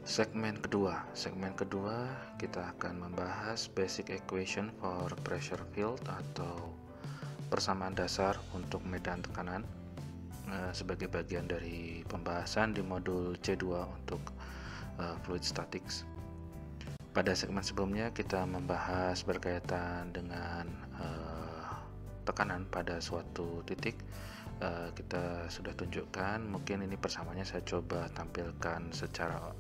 Segmen kedua kita akan membahas basic equation for pressure field atau persamaan dasar untuk medan tekanan sebagai bagian dari pembahasan di modul C2 untuk fluid statics. Pada segmen sebelumnya kita membahas berkaitan dengan tekanan pada suatu titik. Kita sudah tunjukkan, mungkin ini persamaannya saya coba tampilkan secara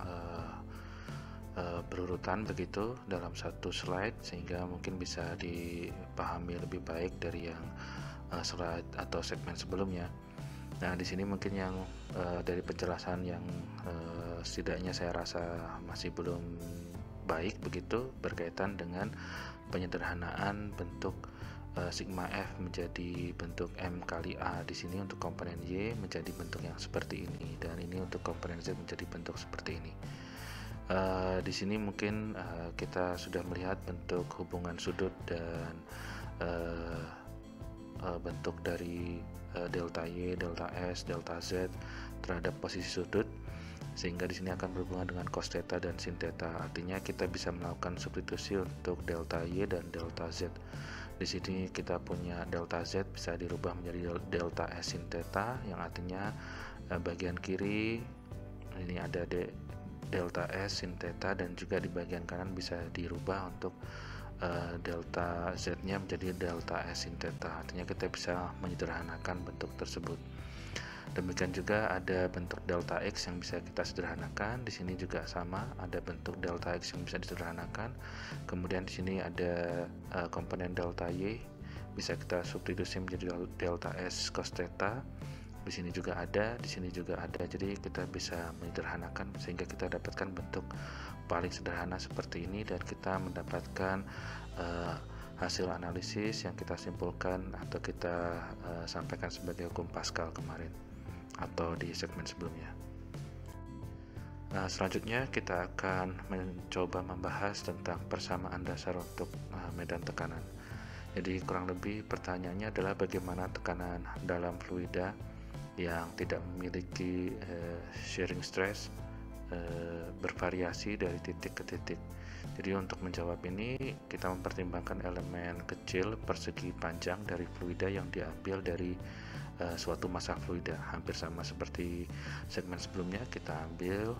berurutan begitu dalam satu slide sehingga mungkin bisa dipahami lebih baik dari yang slide atau segmen sebelumnya. Nah, di sini mungkin yang dari penjelasan yang setidaknya saya rasa masih belum baik begitu berkaitan dengan penyederhanaan bentuk sigma F menjadi bentuk M kali A. Di sini untuk komponen Y menjadi bentuk yang seperti ini, dan ini untuk komponen Z menjadi bentuk seperti ini. Di sini mungkin kita sudah melihat bentuk hubungan sudut dan bentuk dari delta Y, delta S, delta Z terhadap posisi sudut, sehingga di sini akan berhubungan dengan cos theta dan sin theta. Artinya kita bisa melakukan substitusi untuk delta Y dan delta Z. Di sini kita punya delta Z bisa dirubah menjadi delta S sin theta, yang artinya bagian kiri ini ada delta S sin theta, dan juga di bagian kanan bisa dirubah untuk delta Z-nya menjadi delta S sin theta. Artinya kita bisa menyederhanakan bentuk tersebut. Demikian juga ada bentuk delta X yang bisa kita sederhanakan. Di sini juga sama, ada bentuk delta X yang bisa disederhanakan. Kemudian di sini ada komponen delta Y, bisa kita substitusi menjadi delta S cos theta. Di sini juga ada, di sini juga ada. Jadi kita bisa menyederhanakan sehingga kita dapatkan bentuk paling sederhana seperti ini, dan kita mendapatkan hasil analisis yang kita simpulkan atau kita sampaikan sebagai hukum Pascal kemarin atau di segmen sebelumnya. Nah, selanjutnya kita akan mencoba membahas tentang persamaan dasar untuk medan tekanan. Jadi kurang lebih pertanyaannya adalah bagaimana tekanan dalam fluida yang tidak memiliki shearing stress bervariasi dari titik ke titik. Jadi untuk menjawab ini kita mempertimbangkan elemen kecil persegi panjang dari fluida yang diambil dari suatu massa fluida. Hampir sama seperti segmen sebelumnya, kita ambil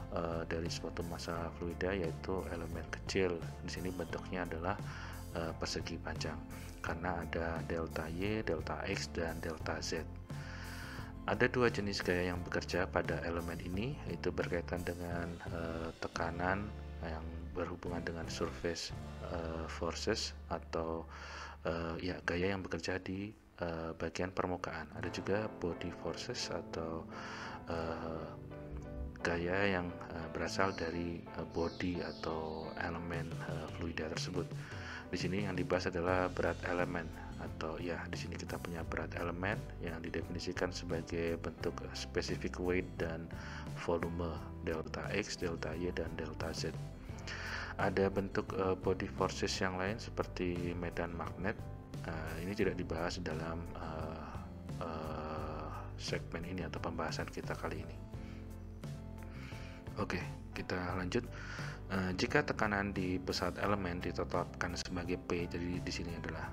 dari suatu massa fluida yaitu elemen kecil. Di sini bentuknya adalah persegi panjang karena ada delta Y, delta X, dan delta Z. Ada dua jenis gaya yang bekerja pada elemen ini, yaitu berkaitan dengan tekanan yang berhubungan dengan surface forces atau gaya yang bekerja di bagian permukaan. Ada juga body forces atau gaya yang berasal dari body atau elemen fluida tersebut. Di sini yang dibahas adalah berat elemen, atau di sini kita punya berat elemen yang didefinisikan sebagai bentuk specific weight dan volume delta X, delta Y, dan delta Z. Ada bentuk body forces yang lain seperti medan magnet. Ini tidak dibahas dalam segmen ini atau pembahasan kita kali ini. Oke, kita lanjut. Jika tekanan di pusat elemen ditetapkan sebagai P, jadi di sini adalah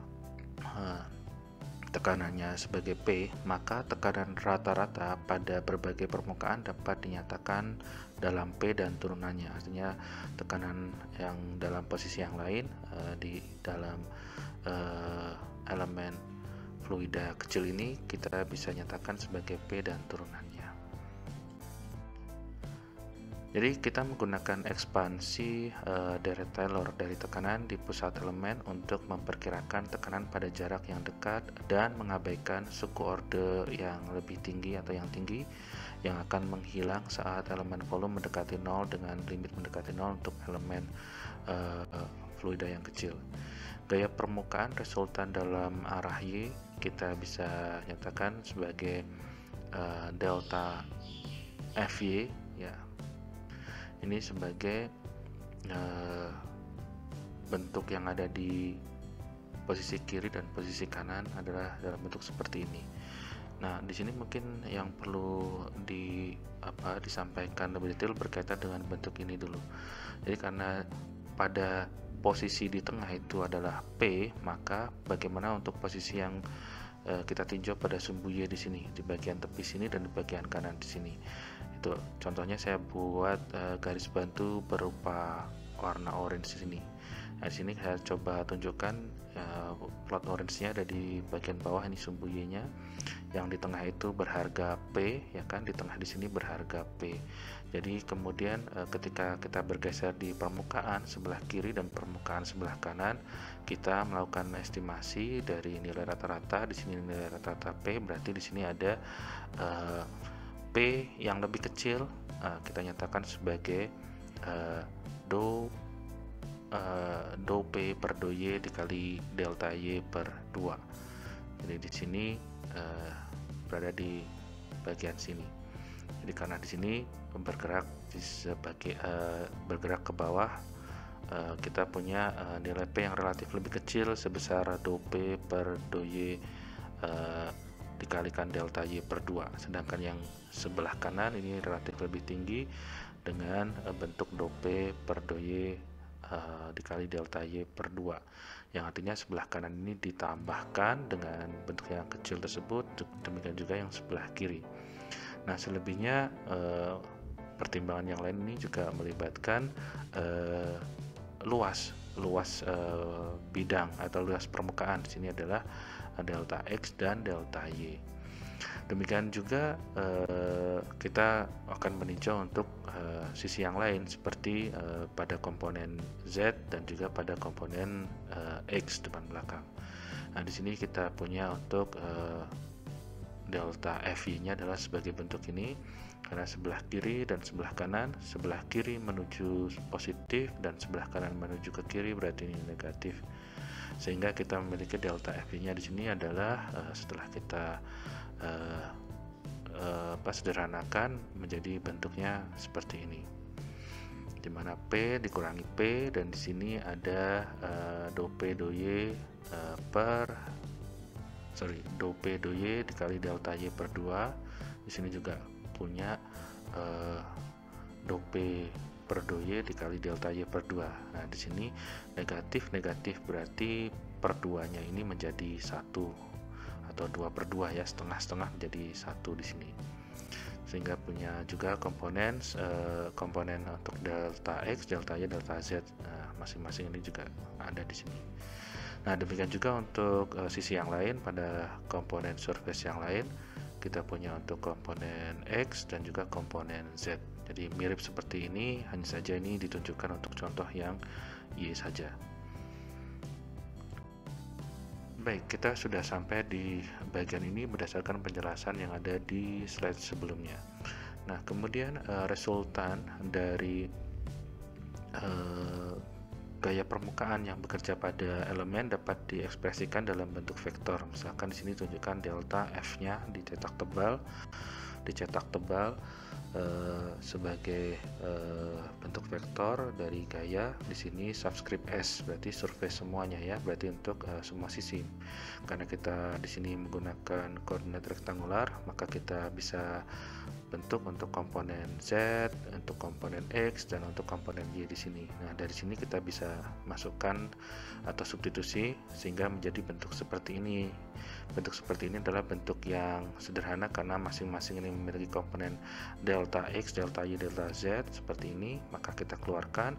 tekanannya sebagai P, maka tekanan rata-rata pada berbagai permukaan dapat dinyatakan dalam P dan turunannya. Artinya tekanan yang dalam posisi yang lain di dalam elemen fluida kecil ini kita bisa nyatakan sebagai P dan turunannya. Jadi kita menggunakan ekspansi Deret-Taylor dari tekanan di pusat elemen untuk memperkirakan tekanan pada jarak yang dekat dan mengabaikan suku orde yang lebih tinggi atau yang tinggi yang akan menghilang saat elemen volume mendekati 0 dengan limit mendekati 0 untuk elemen fluida yang kecil. Gaya permukaan resultan dalam arah Y kita bisa nyatakan sebagai delta Fy, ya. Ini sebagai bentuk yang ada di posisi kiri dan posisi kanan adalah dalam bentuk seperti ini. Nah, di sini mungkin yang perlu disampaikan lebih detail berkaitan dengan bentuk ini dulu. Jadi karena pada posisi di tengah itu adalah P, maka bagaimana untuk posisi yang kita tinjau pada sumbu Y di sini, di bagian tepi sini dan di bagian kanan di sini. Itu contohnya saya buat garis bantu berupa warna orange di sini. Nah, di sini saya coba tunjukkan plot orange-nya ada di bagian bawah, ini sumbu Y-nya. Yang di tengah itu berharga P, ya kan? Di tengah di sini berharga P. Jadi kemudian ketika kita bergeser di permukaan sebelah kiri dan permukaan sebelah kanan, kita melakukan estimasi dari nilai rata-rata. Di sini nilai rata-rata P, berarti di sini ada P yang lebih kecil, kita nyatakan sebagai do P per do Y dikali delta Y per 2. Jadi di sini berada di bagian sini. Jadi karena di sini bergerak ke bawah, kita punya nilai P yang relatif lebih kecil sebesar do P per do Y dikalikan delta Y per 2. Sedangkan yang sebelah kanan ini relatif lebih tinggi dengan bentuk do P per do Y dikali delta Y per 2, yang artinya sebelah kanan ini ditambahkan dengan bentuk yang kecil tersebut, demikian juga yang sebelah kiri. Nah, selebihnya pertimbangan yang lain ini juga melibatkan luas bidang atau luas permukaan. Di sini adalah delta X dan delta Y. Demikian juga kita akan meninjau untuk sisi yang lain seperti pada komponen Z dan juga pada komponen X depan belakang. Nah, di sini kita punya untuk delta FY-nya adalah sebagai bentuk ini, karena sebelah kiri dan sebelah kanan, sebelah kiri menuju positif dan sebelah kanan menuju ke kiri, berarti ini negatif. Sehingga kita memiliki delta FY-nya di sini adalah setelah kita sederhanakan menjadi bentuknya seperti ini, di mana P dikurangi P, dan di sini ada do P do Y do P do Y dikali delta Y per 2. Di sini juga punya do P per do Y dikali delta Y per 2. Nah, di sini negatif berarti per 2-nya ini menjadi 1 atau 2 per 2 ya, setengah-setengah menjadi 1 di sini. Sehingga punya juga komponen untuk delta X, delta Y, delta Z. Masing-masing ini juga ada di sini. Nah, demikian juga untuk sisi yang lain, pada komponen surface yang lain kita punya untuk komponen X dan juga komponen Z. Jadi mirip seperti ini, hanya saja ini ditunjukkan untuk contoh yang Y saja. Baik, kita sudah sampai di bagian ini berdasarkan penjelasan yang ada di slide sebelumnya. Nah, kemudian resultan dari gaya permukaan yang bekerja pada elemen dapat diekspresikan dalam bentuk vektor. Misalkan di sini tunjukkan delta F-nya dicetak tebal sebagai bentuk vektor dari gaya. Di sini subscript S berarti surface semuanya ya, berarti untuk semua sisi. Karena kita di sini menggunakan koordinat rektangular, maka kita bisa bentuk untuk komponen Z, untuk komponen X, dan untuk komponen Y di sini. Nah, dari sini kita bisa masukkan atau substitusi sehingga menjadi bentuk seperti ini. Bentuk seperti ini adalah bentuk yang sederhana karena masing-masing ini memiliki komponen delta X, delta Y, delta Z seperti ini. Maka kita keluarkan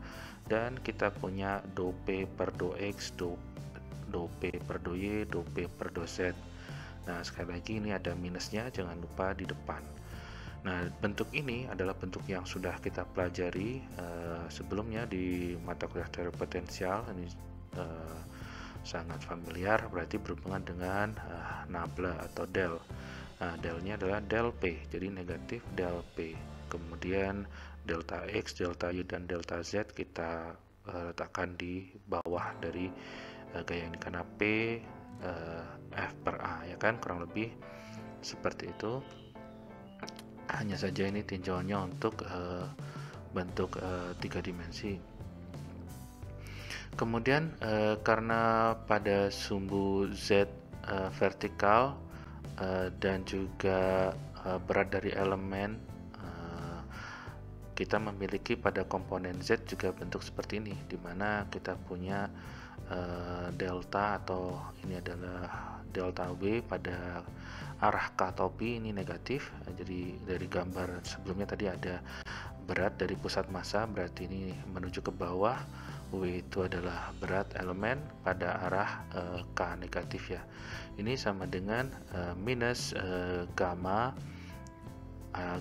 dan kita punya do P per do X, do P per do Y, do P per do Z. Nah, sekali lagi ini ada minusnya, jangan lupa di depan. Nah, bentuk ini adalah bentuk yang sudah kita pelajari sebelumnya di mata kuliah teori potensial. Ini sangat familiar, berarti berhubungan dengan nabla atau del. Nah, delnya adalah del P, jadi negatif del P. Kemudian delta X, delta Y, dan delta Z kita letakkan di bawah dari gaya ini karena P F per A, ya kan, kurang lebih seperti itu. Hanya saja ini tinjauannya untuk bentuk 3 dimensi. Kemudian karena pada sumbu Z vertikal dan juga berat dari elemen kita memiliki pada komponen Z juga bentuk seperti ini, di mana kita punya delta, atau ini adalah delta W pada arah K atau P, ini negatif. Jadi dari gambar sebelumnya tadi ada berat dari pusat massa, berarti ini menuju ke bawah. W itu adalah berat elemen pada arah K negatif ya. Ini sama dengan minus gamma.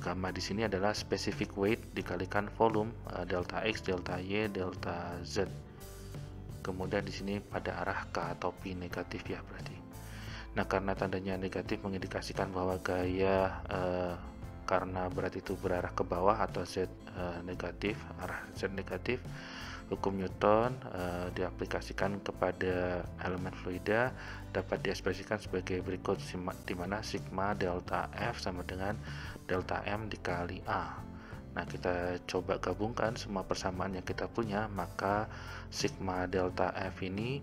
Gamma di sini adalah specific weight dikalikan volume, delta X, delta Y, delta Z. Kemudian di sini pada arah K atau P negatif ya berarti. Nah, karena tandanya negatif mengindikasikan bahwa gaya karena berat itu berarah ke bawah atau Z negatif, arah Z negatif, hukum Newton diaplikasikan kepada elemen fluida dapat diekspresikan sebagai berikut, di mana sigma delta F sama dengan delta M dikali A. Nah, kita coba gabungkan semua persamaan yang kita punya, maka sigma delta F ini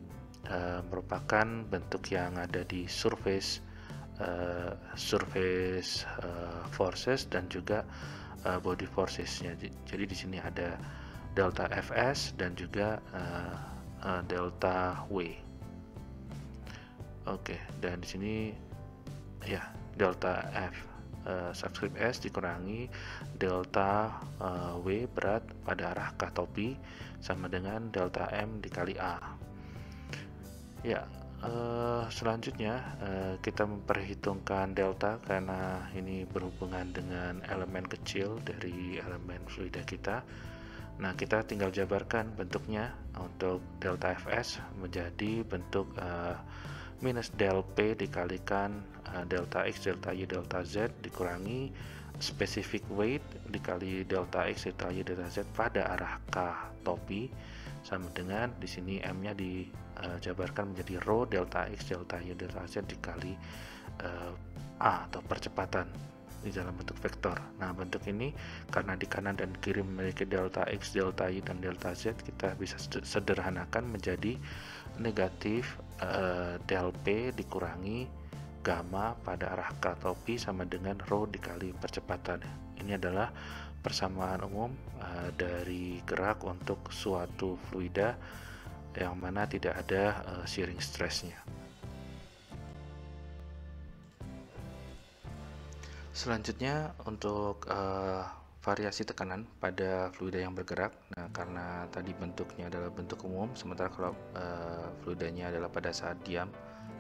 merupakan bentuk yang ada di surface forces dan juga body forcesnya. Jadi di sini ada delta Fs dan juga delta W. Oke, dan di sini ya delta F subscript S dikurangi delta W berat pada arah K atau P sama dengan delta M dikali A. Ya, selanjutnya kita memperhitungkan delta karena ini berhubungan dengan elemen kecil dari elemen fluida kita. Nah, kita tinggal jabarkan bentuknya. Untuk delta Fs menjadi bentuk minus del P dikalikan delta X, delta Y, delta Z dikurangi specific weight dikali delta X, delta Y, delta Z pada arah K atau P sama dengan di sini M-nya dijabarkan menjadi rho delta X, delta Y, delta Z dikali A atau percepatan di dalam bentuk vektor. Nah, bentuk ini karena di kanan dan kiri memiliki delta X, delta Y, dan delta Z, kita bisa sederhanakan menjadi negatif del P dikurangi gamma pada arah K atau P sama dengan rho dikali percepatan. Ini adalah persamaan umum dari gerak untuk suatu fluida yang mana tidak ada shearing stressnya. Selanjutnya untuk variasi tekanan pada fluida yang bergerak. Nah, karena tadi bentuknya adalah bentuk umum, sementara kalau fluidanya adalah pada saat diam.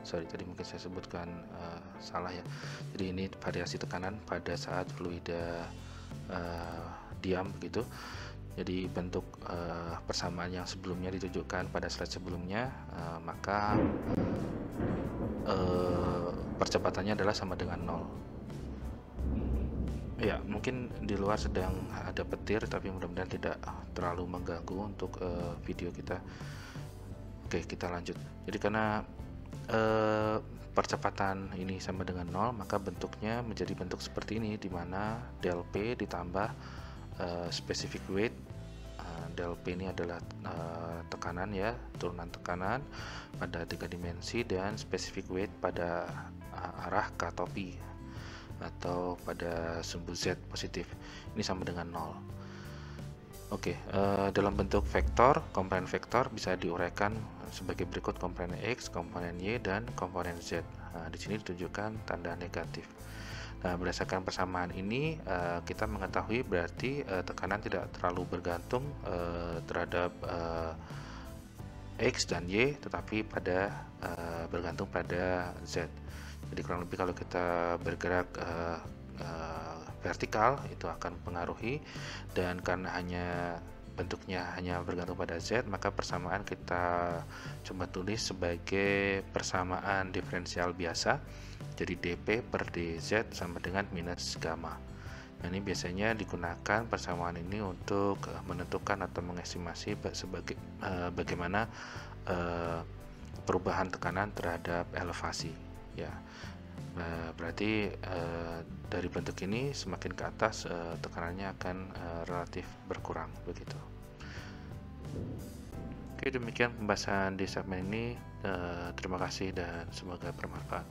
Tadi mungkin saya sebutkan salah ya. Jadi ini variasi tekanan pada saat fluida diam begitu. Jadi bentuk persamaan yang sebelumnya ditunjukkan pada slide sebelumnya, maka percepatannya adalah sama dengan 0. Ya, mungkin di luar sedang ada petir, tapi mudah-mudahan tidak terlalu mengganggu untuk video kita. Oke, kita lanjut. Jadi karena percepatan ini sama dengan 0, maka bentuknya menjadi bentuk seperti ini, di mana del P ditambah specific weight. Del P ini adalah tekanan ya, turunan tekanan pada 3 dimensi, dan specific weight pada arah K atau P atau pada sumbu Z positif. Ini sama dengan 0. Oke, dalam bentuk vektor, komponen vektor bisa diuraikan sebagai berikut: komponen X, komponen Y, dan komponen Z. Nah, di sini ditunjukkan tanda negatif. Nah, berdasarkan persamaan ini kita mengetahui berarti tekanan tidak terlalu bergantung terhadap X dan Y, tetapi bergantung pada Z. Jadi kurang lebih kalau kita bergerak vertikal itu akan mempengaruhi, dan karena bentuknya hanya bergantung pada Z, maka persamaan kita coba tulis sebagai persamaan diferensial biasa. Jadi dP per dz sama dengan minus gamma. Nah, ini biasanya digunakan persamaan ini untuk menentukan atau mengestimasi bagaimana perubahan tekanan terhadap elevasi ya. Berarti dari bentuk ini semakin ke atas tekanannya akan relatif berkurang begitu. Oke, demikian pembahasan di segmen ini. Terima kasih dan semoga bermanfaat.